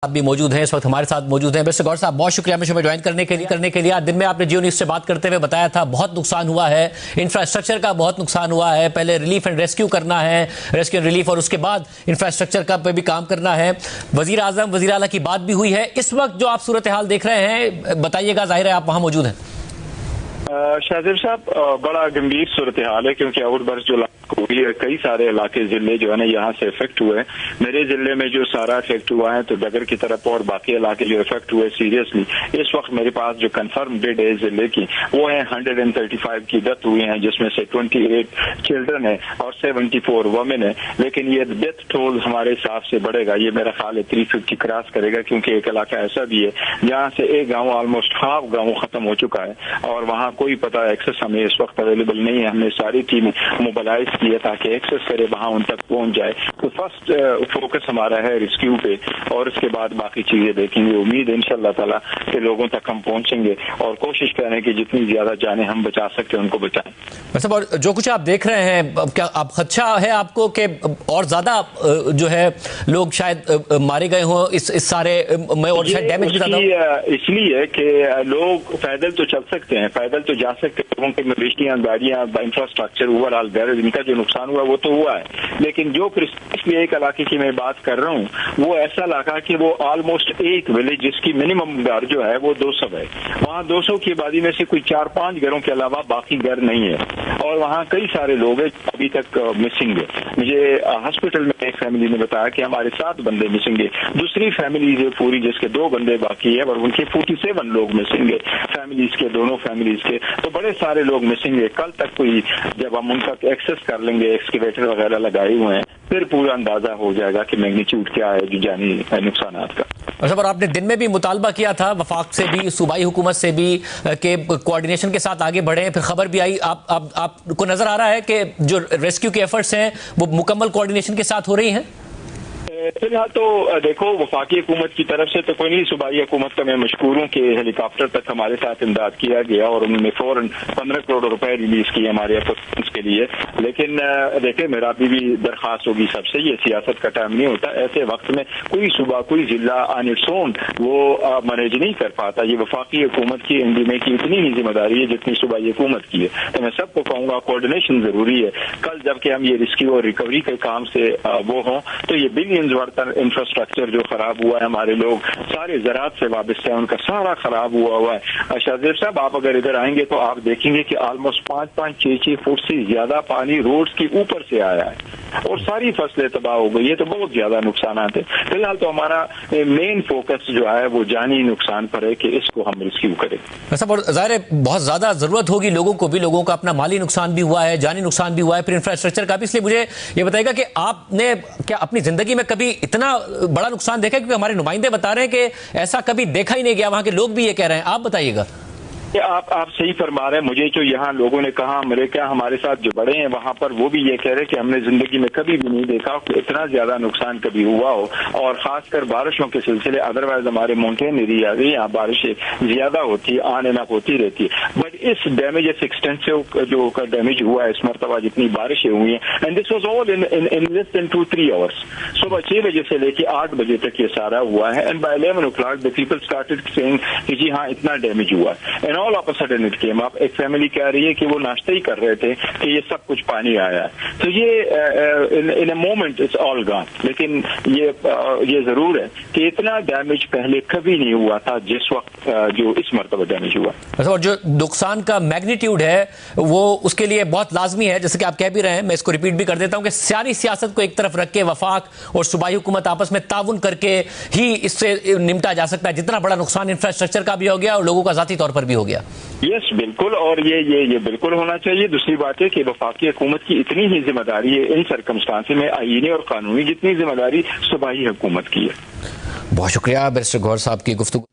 आप भी मौजूद हैं, इस वक्त हमारे साथ मौजूद हैं। मिस्टर गौर साहब, बहुत शुक्रिया हमें शो ज्वाइन करने के लिए। आज दिन में आपने जियो न्यूज़ से बात करते हुए बताया था बहुत नुकसान हुआ है, इंफ्रास्ट्रक्चर का बहुत नुकसान हुआ है। पहले रिलीफ एंड रेस्क्यू करना है, रेस्क्यू एंड रिलीफ, और उसके बाद इंफ्रास्ट्रक्चर का पे भी काम करना है। वजीर आजम, वजीर आला की बात भी हुई है। इस वक्त जो आप सूरत हाल देख रहे हैं, बताइएगा, जाहिर है आप वहाँ मौजूद हैं। शाहजेब साहब, बड़ा गंभीर सूरत हाल है क्योंकि आउटबर्स्ट जो हुई है, कई सारे इलाके जिले जो है ना यहाँ से इफेक्ट हुए हैं। मेरे जिले में जो सारा इफेक्ट हुआ है तो डगर की तरफ, और बाकी इलाके जो इफेक्ट हुए सीरियसली, इस वक्त मेरे पास जो कंफर्म डेट है जिले की वो है 135 की डेथ हुई हैं, जिसमें से 28 चिल्ड्रन है और 74 वुमेन है। लेकिन ये डेथ टोल हमारे हिसाब से बढ़ेगा, ये मेरा ख्याल है 350 क्रॉस करेगा, क्योंकि एक इलाका ऐसा भी है जहाँ से एक गाँव ऑलमोस्ट हाफ गाँव खत्म हो चुका है और वहाँ कोई पता एक्सेस हमें इस वक्त अवेलेबल नहीं है। हमने सारी टीमें मोबिलाइज की है ताकि एक्सेस करे, वहाँ उन तक पहुँच जाए। तो फर्स्ट फोकस हमारा है रेस्क्यू पे, और उसके बाद बाकी चीजें देखेंगे। उम्मीद है इंशाअल्लाह ताला के लोगों तक हम पहुँचेंगे और कोशिश करें कि जितनी ज्यादा जाने हम बचा सकते हैं उनको बचाएं। मतलब और जो कुछ आप देख रहे हैं, क्या आप खदशा है आपको कि और ज्यादा जो है लोग शायद मारे गए हों इस सारे में, और शायद डैमेज भी ज्यादा इसलिए कि लोग पैदल तो चल सकते हैं, पैदल तो जा सकते हैं, लोगों की मवेशियां, गाड़ियां, इंफ्रास्ट्रक्चर, ओवरऑल घर, इनका जो नुकसान हुआ वो तो हुआ है। लेकिन जो प्रिस्क्रिप्टिव एक इलाके की मैं बात कर रहा हूँ, वो ऐसा इलाका कि वो ऑलमोस्ट एक विलेज जिसकी मिनिमम घर जो है वो 200 है, वहाँ 200 की आबादी में से कोई 4-5 घरों के अलावा बाकी घर नहीं है, और वहाँ कई सारे लोग हैं अभी तक मिसिंग है। मुझे हॉस्पिटल में एक फैमिली ने बताया कि हमारे 7 बंदे मिसिंग है। दूसरी फैमिली है पूरी जिसके 2 बंदे बाकी है और उनके 47 लोग मिसिंग है, फैमिलीज के, दोनों फैमिलीज के। तो बड़े सारे लोग मिसिंग है। कल तक कोई, जब हम उन तक एक्सेस कर लेंगे, एक्सकेवेटर वगैरह लगाए हुए हैं, फिर पूरा अंदाजा हो जाएगा कि मैग्नीट्यूड क्या है जो जानी नुकसान का। और आपने दिन में भी मुतालबा किया था वफाक से भी, सूबाई हुकूमत से भी, के कोऑर्डिनेशन के साथ आगे बढ़े, फिर खबर भी आई। आपको नजर आ रहा है कि जो रेस्क्यू के एफर्ट्स हैं वो मुकम्मल कोऑर्डिनेशन के साथ हो रही हैं? फिलहाल तो देखो, वफाकी हुकूमत की तरफ से तो कोई नहीं, सूबाई हुकूमत का मैं मशकूर हूँ कि हेलीकॉप्टर तक हमारे साथ इमदाद किया गया और उन्होंने फौरन 15 करोड़ रुपए रिलीज किए हमारे एफर्ट्स के लिए। लेकिन देखे, मेरा भी दरख्वास्त होगी सबसे, ये सियासत का टाइम नहीं होता, ऐसे वक्त में कोई सूबा, कोई जिला ऑन इट्स ओन वो मैनेज नहीं कर पाता। ये वफाकी हुकूमत की एनडीएमए की इतनी ही जिम्मेदारी है जितनी सूबाई हुकूमत की है। तो मैं सबको कहूँगा कोऑर्डिनेशन जरूरी है। कल जबकि हम ये रेस्क्यू और रिकवरी के काम से वो हों, तो ये बिलियन इंफ्रास्ट्रक्चर जो खराब हुआ है, हमारे लोग सारे ज़राअत से वाबस्ते हैं, उनका सारा खराब हुआ है। शाहजेब साहब, आप अगर इधर आएंगे तो आप देखेंगे कि ऑलमोस्ट 5-5, 6-6 फुट से ज्यादा पानी रोड्स के ऊपर से आया है और सारी फसलें तबाह हो गई है। तो बहुत ज्यादा नुकसान है। फिलहाल तो हमारा मेन फोकस जो है वो जानी नुकसान पर है कि इसको हम रेस्क्यू करें। और ज़ाहिर है बहुत ज्यादा जरूरत होगी लोगों को भी, लोगों का अपना माली नुकसान भी हुआ है, जानी नुकसान भी हुआ है, फिर इंफ्रास्ट्रक्चर का भी। इसलिए मुझे ये बताइएगा कि आपने क्या अपनी जिंदगी में कभी इतना बड़ा नुकसान देखा? क्योंकि हमारे नुमाइंदे बता रहे हैं कि ऐसा कभी देखा ही नहीं गया, वहां के लोग भी ये कह रहे हैं। आप बताइएगा। आप सही फरमा रहे हैं। मुझे जो यहाँ लोगों ने कहा, अमेरिका हमारे साथ जो बड़े हैं वहाँ पर, वो भी ये कह रहे हैं कि हमने जिंदगी में कभी भी नहीं देखा कि इतना ज्यादा नुकसान कभी हुआ हो, और खासकर बारिशों के सिलसिले। अदरवाइज हमारे माउंटेन एरिया यहाँ बारिशें ज्यादा होती है, आने ना होती रहती है, बट इस डैमेज, इस एक्सटेंसिव जो डैमेज हुआ है इस मरतबा, जितनी बारिशें हुई हैं, and this was all in less than 2-3 hours. सुबह 6 बजे से लेके 8 बजे तक ये सारा हुआ है, and by 11 o'clock the people started saying कि जी हाँ इतना डैमेज हुआ है। All of a sudden it came up. एक फैमिली कह रही है कि वो नाश्ता ही कर रहे थे कि ये सब कुछ पानी आया है। तो ये in a moment it's all gone. लेकिन ये जरूर है कि इतना डैमेज पहले कभी नहीं हुआ था जिस वक्त जो इस मरतबा डैमेज हुआ। और जो नुकसान का मैग्नीट्यूड है वो उसके लिए बहुत लाजमी है, जैसे कि आप कह भी रहे हैं, मैं इसको रिपीट भी कर देता हूं कि सारी सियासत को एक तरफ रख के वफाक और सूबाई हुकूमत आपस में ताउन करके ही इससे निपटा जा सकता है। जितना बड़ा नुकसान इंफ्रास्ट्रक्चर का भी हो गया और लोगों का जाती तौर पर भी हो गया। यस, बिल्कुल, और ये बिल्कुल होना चाहिए। दूसरी बात है कि वफाकी हुकूमत की इतनी ही जिम्मेदारी है इन सरकमस्टांस में आईनी और कानूनी जितनी जिम्मेदारी सूबाई हुकूमत की है। बहुत शुक्रिया बैरिस्टर गौहर साहब की गुफ्तगू।